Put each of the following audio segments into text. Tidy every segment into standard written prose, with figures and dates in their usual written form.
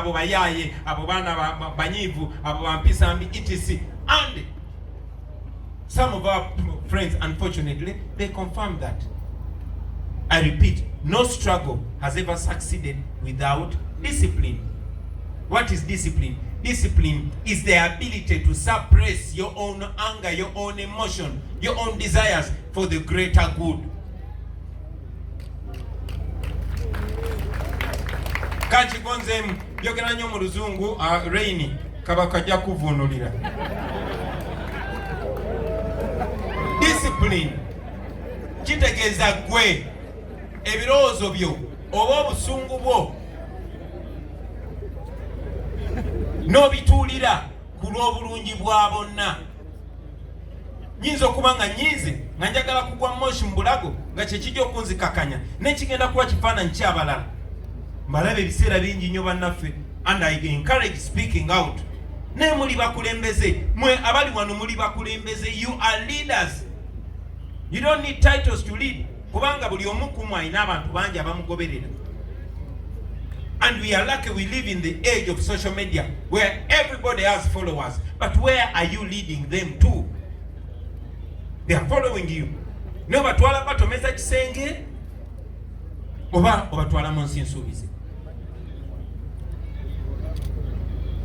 abo bayaye, abo baana banyivu, abo bampisa mbi, etc. And some of our friends, unfortunately, they confirm that. I repeat, no struggle has ever succeeded without discipline. What is discipline? Discipline is the ability to suppress your own anger, your own emotion, your own desires for the greater good. Kachigonzemu yogera nnyo mu Luzungu, Raini kabaka ajja kuvunulira. Discipline kitegeeza gwe ebirowoozo byo oba obusungu bwo n'obituulira ku lw'obulungi bwa bonna. Nyinza okuba nga nyiize nga njagala kugwa moshi mu bulago nga kyekijja okunzikakanya n'ekigenda kuba kifaananyi ky'abalala. Mbalabe ebiseera bingi nnyo bannaffe, and I encourage speaking out. Ne muli bakulembeze, mwe abali wano muli bakulembeze, you are leaders. You don't need titles to lead. Kubanga buli omu ku mmwe alina abantu bangi abamugoberera. And we are lucky we live in the age of social media where everybody has followers. But where are you leading them to? They are following you. No batwala batomeza kisenge oba obatwala munsi nsuubize.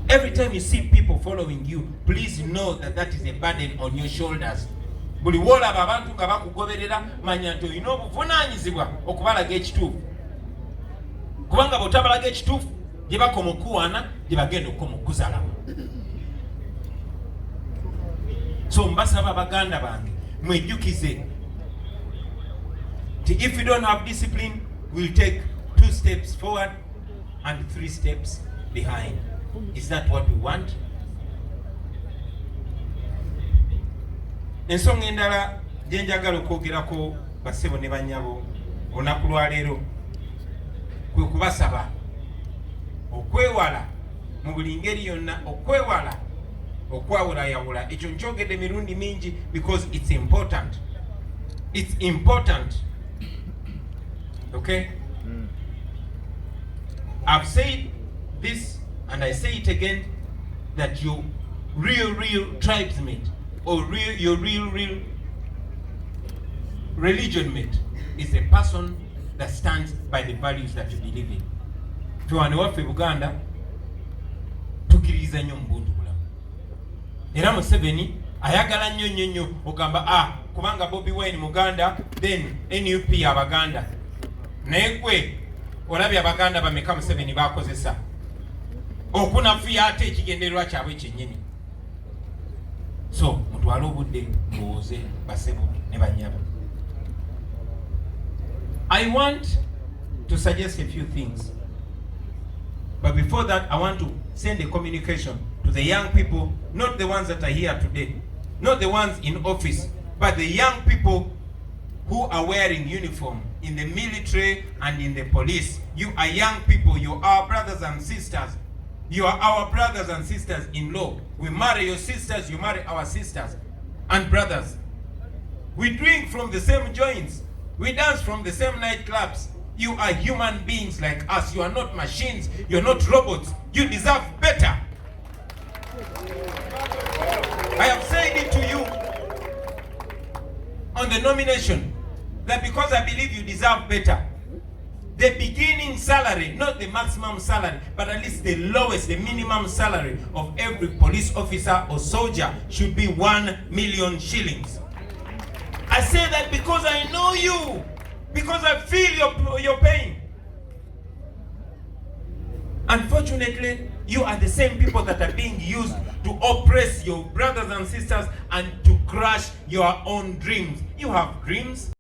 Every time you see people following you, please know that that is a burden on your shoulders. Buli wolaba abantu nga bakugoberera manya nti olina obuvunaanyizibwa okubalaga ekituufu. Kubanga bw'otabalaga ekituufu gye bakoma okuwaana gye bagenda okukoma okuzalama. So mbasaba baganda bange mwejjukize nti if you don't have discipline, we'll take 2 steps forward and 3 steps behind. Is that what we want? Ensonga endala gye njagala okwogerako bassebo ne bannyabo olunaku lwa leero kwe kubasaba okwewala mu buli ngeri yonna, okwewala okwawulayawula. Ekyo nkyogedde mirundi mingi because it's important. It's important. Okay? I've said this and I say it again, that your real tribesmate or your real religion mate is a person that stands by the values that you believe in. Tuwane waffe Buganda tukiriza nnyo mu buntu bulamu. Era Museveni ayagala nnyo ogamba kubanga Bobi Wine Muganda then NUP Abaganda. Naye gwe olabye Abaganda bameka Museveni bakozesa okunafuya ate ekigendererwa kyabwe kyennyini. So mutwale obudde mbooze bassebo ne bannyabo. I want to suggest a few things. But before that, I want to send a communication to the young people, not the ones that are here today, not the ones in office, but the young people who are wearing uniform in the military and in the police. You are young people, you are our brothers and sisters. You are our brothers and sisters in law. We marry your sisters, you marry our sisters and brothers. We drink from the same joints. We dance from the same nightclubs. You are human beings like us. You are not machines. You are not robots. You deserve better. I have said it to you on the nomination that because I believe you deserve better, the beginning salary, not the maximum salary, but at least the lowest, the minimum salary of every police officer or soldier should be 1 million shillings. I say that because I know you, because I feel your pain. Unfortunately, you are the same people that are being used to oppress your brothers and sisters and to crush your own dreams. You have dreams.